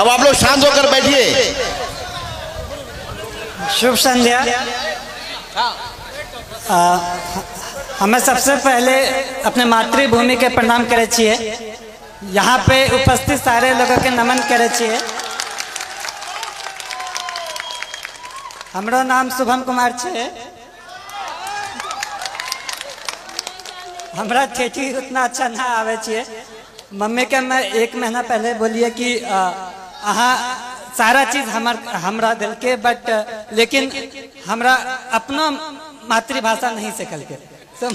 अब आप लोग शांत होकर बैठिए। शुभ संध्या। हमें सबसे पहले अपने मातृभूमि के प्रणाम करे छिए। यहाँ पे उपस्थित सारे लोगों के नमन करे छिए। हमरो नाम शुभम कुमार छे। हमरा ठेठी उतना अच्छा ना आवे छे। मम्मी के मैं 1 महीना पहले बोलिए कि अहाँ सारा चीज हमरा दिल के, बट लेकिन हमरा अपना मातृभाषा नहीं सिखल के। तो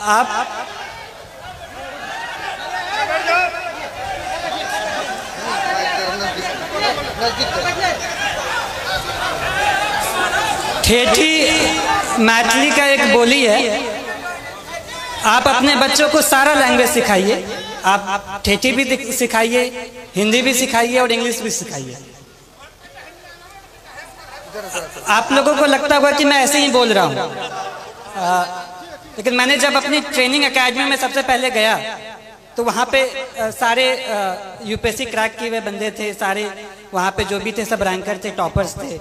आप ठेठी मैथिली का एक बोली है। आप अपने बच्चों को सारा लैंग्वेज सिखाइए। आप ठेठी भी सिखाइए, हिंदी भी सिखाइए और इंग्लिश भी सिखाइए। आप लोगों को लगता होगा कि मैं ऐसे ही बोल रहा हूँ, लेकिन मैंने जब अपनी ट्रेनिंग एकेडमी में सबसे पहले गया तो वहाँ पे सारे यूपीएससी क्रैक किए हुए बंदे थे। सारे वहाँ पे जो भी थे सब रैंकर थे, टॉपर्स थे।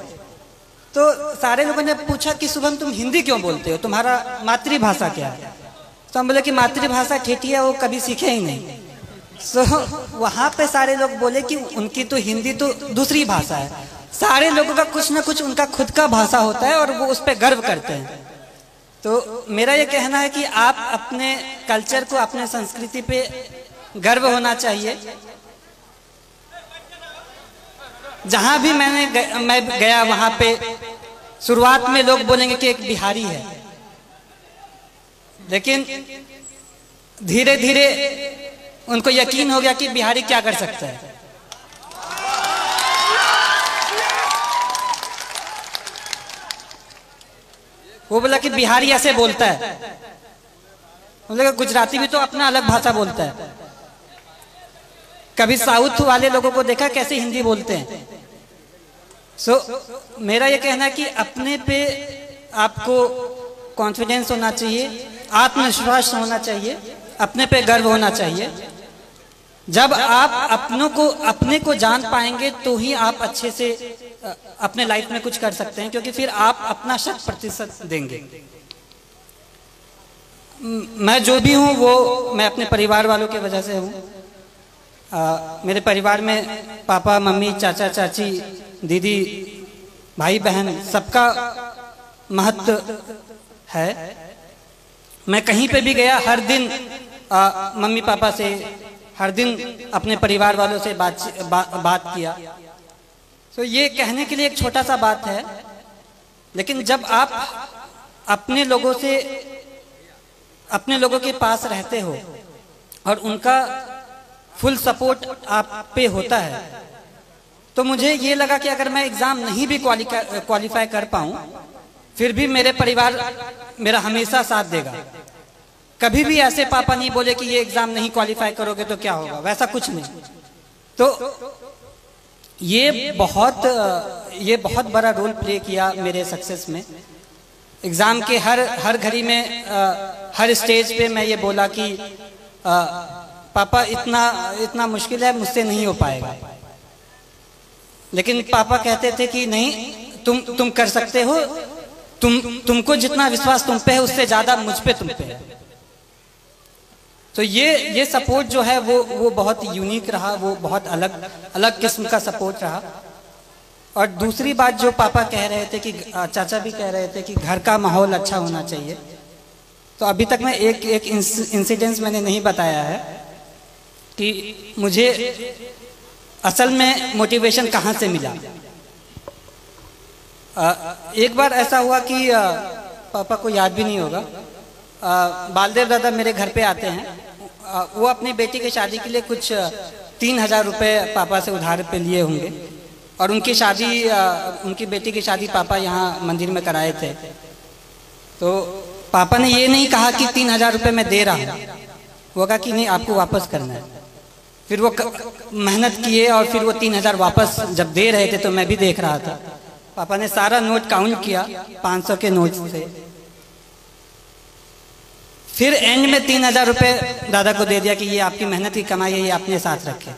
तो सारे लोगों ने पूछा कि शुभम तुम हिंदी क्यों बोलते हो, तुम्हारा मातृभाषा क्या है? तो हम बोले कि मातृभाषा ठेठी है, वो कभी सीखे ही नहीं। सो वहाँ पे सारे लोग बोले कि उनकी तो हिंदी तो दूसरी भाषा है। सारे लोगों का कुछ ना कुछ उनका खुद का भाषा होता है और वो उस पर गर्व करते हैं। तो मेरा ये कहना है कि आप अपने कल्चर को, अपने संस्कृति पे गर्व होना चाहिए। जहां भी मैं गया वहां पे शुरुआत में लोग बोलेंगे कि एक बिहारी है, लेकिन धीरे धीरे उनको यकीन हो गया कि बिहारी क्या कर सकता है। वो बोला कि बिहारी ऐसे बोलता है। बोला गुजराती भी तो अपना अलग भाषा बोलता है। कभी साउथ वाले लोगों को देखा कैसे हिंदी बोलते हैं। सो मेरा ये कहना है कि अपने पे आपको कॉन्फिडेंस होना चाहिए, आत्मविश्वास होना चाहिए, अपने पे गर्व होना चाहिए। जब आप अपने को जान पाएंगे तो ही आप अच्छे से अपने लाइफ में कुछ कर सकते हैं, क्योंकि फिर आप अपना 100% देंगे। मैं जो भी हूँ वो मैं अपने परिवार वालों की वजह से हूँ। मेरे परिवार में पापा, मम्मी, चाचा, चाची, दीदी, भाई बहन सबका महत्व है। मैं कहीं पे भी गया हर दिन मम्मी पापा से, हर दिन अपने परिवार वालों से बात किया। तो ये कहने के लिए एक छोटा सा बात है, लेकिन जब आप अपने लोगों के पास रहते हो और उनका फुल सपोर्ट आप पे होता है, तो मुझे ये लगा कि अगर मैं एग्जाम नहीं भी क्वालिफाई कर पाऊं, फिर भी मेरे परिवार मेरा हमेशा साथ देगा। कभी भी ऐसे पापा नहीं बोले कि ये एग्जाम नहीं क्वालिफाई करोगे तो क्या होगा, वैसा कुछ नहीं। तो ये बहुत बड़ा रोल प्ले किया मेरे सक्सेस में। एग्जाम के हर घड़ी में हर स्टेज पे मैं ये बोला कि पापा इतना मुश्किल है, मुझसे नहीं हो पाएगा। लेकिन पापा कहते थे कि नहीं, तुम कर सकते हो। तुमको जितना विश्वास तुम पे है उससे ज्यादा मुझ पे तुम पे है। तो ये सपोर्ट जो है वो बहुत यूनिक रहा, वो बहुत अलग किस्म का सपोर्ट रहा। और दूसरी बात जो पापा कह रहे थे कि चाचा भी कह रहे थे कि घर का माहौल अच्छा होना चाहिए। तो अभी तक मैं एक इंसिडेंस मैंने नहीं बताया है कि मुझे असल में मोटिवेशन कहाँ से मिला। एक बार ऐसा हुआ कि पापा को याद भी नहीं होगा, बालदेव दादा मेरे घर पे आते हैं। वो अपनी बेटी की शादी के लिए कुछ 3000 रुपये पापा से उधार पे लिए होंगे, और उनकी बेटी की शादी पापा यहाँ मंदिर में कराए थे। तो पापा ने ये नहीं कहा कि 3000 रुपये मैं दे रहा हूँ, वो कहा कि नहीं, आपको वापस करना है। फिर वो मेहनत किए और फिर वो 3000 वापस जब दे रहे थे तो मैं भी देख रहा था। पापा ने सारा नोट काउंट किया 500 के नोट से। फिर एंड में 3000 रुपये दादा को दे दिया कि ये आपकी मेहनत की कमाई है, ये अपने साथ रखे।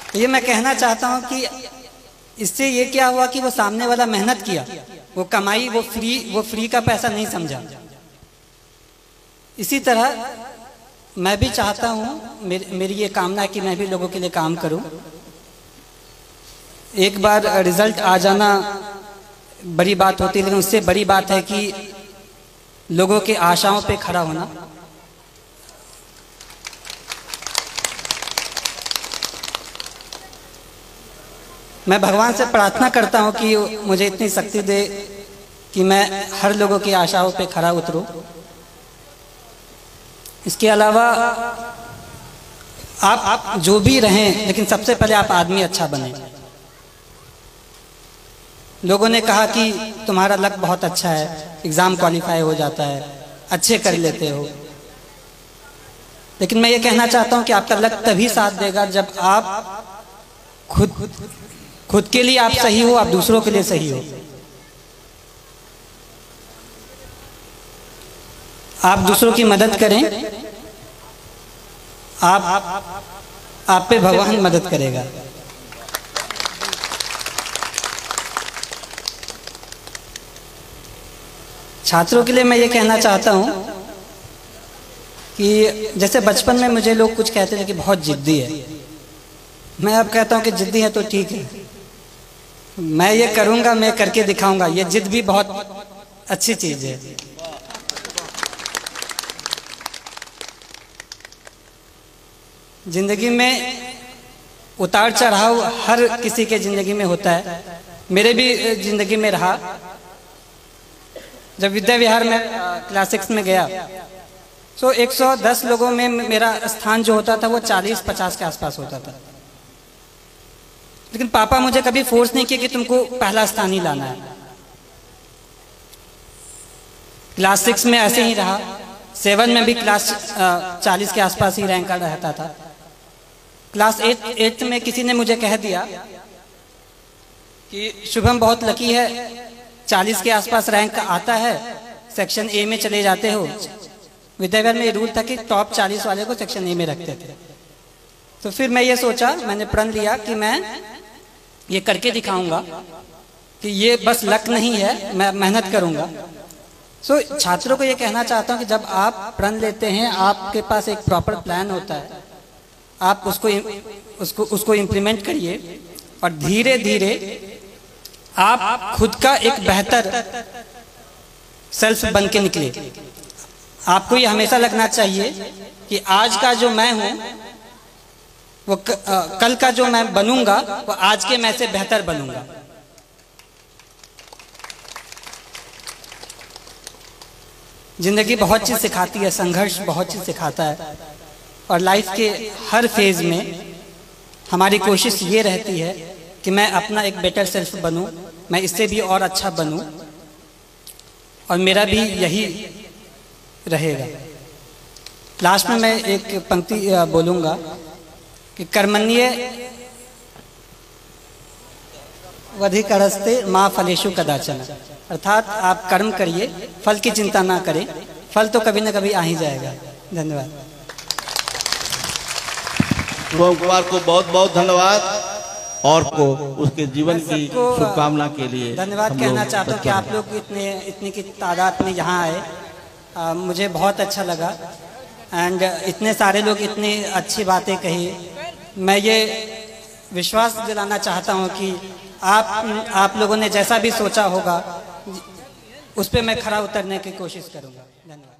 तो ये मैं कहना चाहता हूं कि इससे ये क्या हुआ कि वो सामने वाला मेहनत किया, वो कमाई, वो फ्री का पैसा नहीं समझा। इसी तरह मैं भी चाहता हूं, मेरी ये कामना है कि मैं भी लोगों के लिए काम करूं। एक बार रिजल्ट आ जाना बड़ी बात होती है, लेकिन उससे बड़ी बात है कि लोगों के आशाओं पे खड़ा होना। मैं भगवान से प्रार्थना करता हूं कि मुझे इतनी शक्ति दे कि मैं हर लोगों की आशाओं पे खड़ा उतरूं। इसके अलावा आप जो भी रहें, लेकिन सबसे पहले आप आदमी अच्छा बने। लोगों ने कहा कि तुम्हारा लक बहुत अच्छा है, एग्जाम क्वालिफाई हो जाता है, अच्छे कर लेते हो, लेकिन मैं ये कहना चाहता हूं कि आपका लक तभी साथ देगा जब आप खुद के लिए आप सही हो, आप दूसरों के लिए सही हो। आप दूसरों की मदद करें, आप पे भगवान मदद करेगा। छात्रों के लिए मैं ये कहना चाहता हूं कि जैसे बचपन में मुझे लोग कुछ कहते थे कि बहुत जिद्दी है, मैं अब कहता हूं कि जिद्दी है तो ठीक है, मैं ये करूंगा, मैं करके दिखाऊंगा। ये जिद भी बहुत अच्छी चीज है। जिंदगी में उतार चढ़ाव हर किसी के जिंदगी में होता है, मेरे भी जिंदगी में रहा। जब विद्या विहार में क्लास 6 में गया तो 110 लोगों में मेरा स्थान जो होता था वो 40-50 के आसपास होता था, लेकिन पापा मुझे कभी फोर्स नहीं किया कि तुमको पहला स्थान ही लाना है। क्लास 6 में ऐसे ही रहा, 7 में भी क्लास 40 के आसपास ही रैंक रहता था। क्लास 8 में किसी ने मुझे कह दिया कि शुभम बहुत लकी है, 40 के आसपास रैंक आता है, सेक्शन ए में चले जाते हो। विद्याविहार में ये रूल था कि टॉप 40 वाले को सेक्शन ए में रखते थे। तो फिर मैं ये सोचा, मैंने प्रण लिया कि मैं ये करके दिखाऊंगा कि ये बस लक नहीं है, मैं मेहनत करूंगा। सो छात्रों को ये कहना चाहता हूं कि जब आप प्रण लेते हैं, आपके पास एक प्रॉपर प्लान होता है, आप उसको इम्प्लीमेंट करिए और धीरे धीरे आप खुद का एक बेहतर सेल्फ बन के निकले। आपको ये हमेशा लगना चाहिए कि आज का जो मैं हूं वो कल का जो मैं बनूंगा वो आज के मैं से बेहतर बनूंगा। जिंदगी बहुत चीज सिखाती है, संघर्ष बहुत चीज सिखाता है, और लाइफ के हर फेज में हमारी कोशिश ये रहती है कि मैं अपना एक बेटर सेल्फ बनूं, मैं इससे भी और अच्छा बनूं, और मेरा भी यही रहेगा। लास्ट में मैं एक पंक्ति बोलूंगा कि कर्मण्ये वधिकरस्ते माँ फलेषु कदाचन, अर्थात आप कर्म करिए, फल की चिंता ना करें, फल तो कभी ना कभी आ ही जाएगा। धन्यवाद। शुभम कुमार को बहुत बहुत धन्यवाद और को उसके जीवन की शुभकामना के लिए धन्यवाद कहना चाहता हूँ कि आप लोग इतनी की तादाद में यहाँ आए, मुझे बहुत अच्छा लगा। एंड इतने सारे लोग इतनी अच्छी बातें कही। मैं ये विश्वास दिलाना चाहता हूँ कि आप लोगों ने जैसा भी सोचा होगा उस पर मैं खरा उतरने की कोशिश करूँगा। धन्यवाद।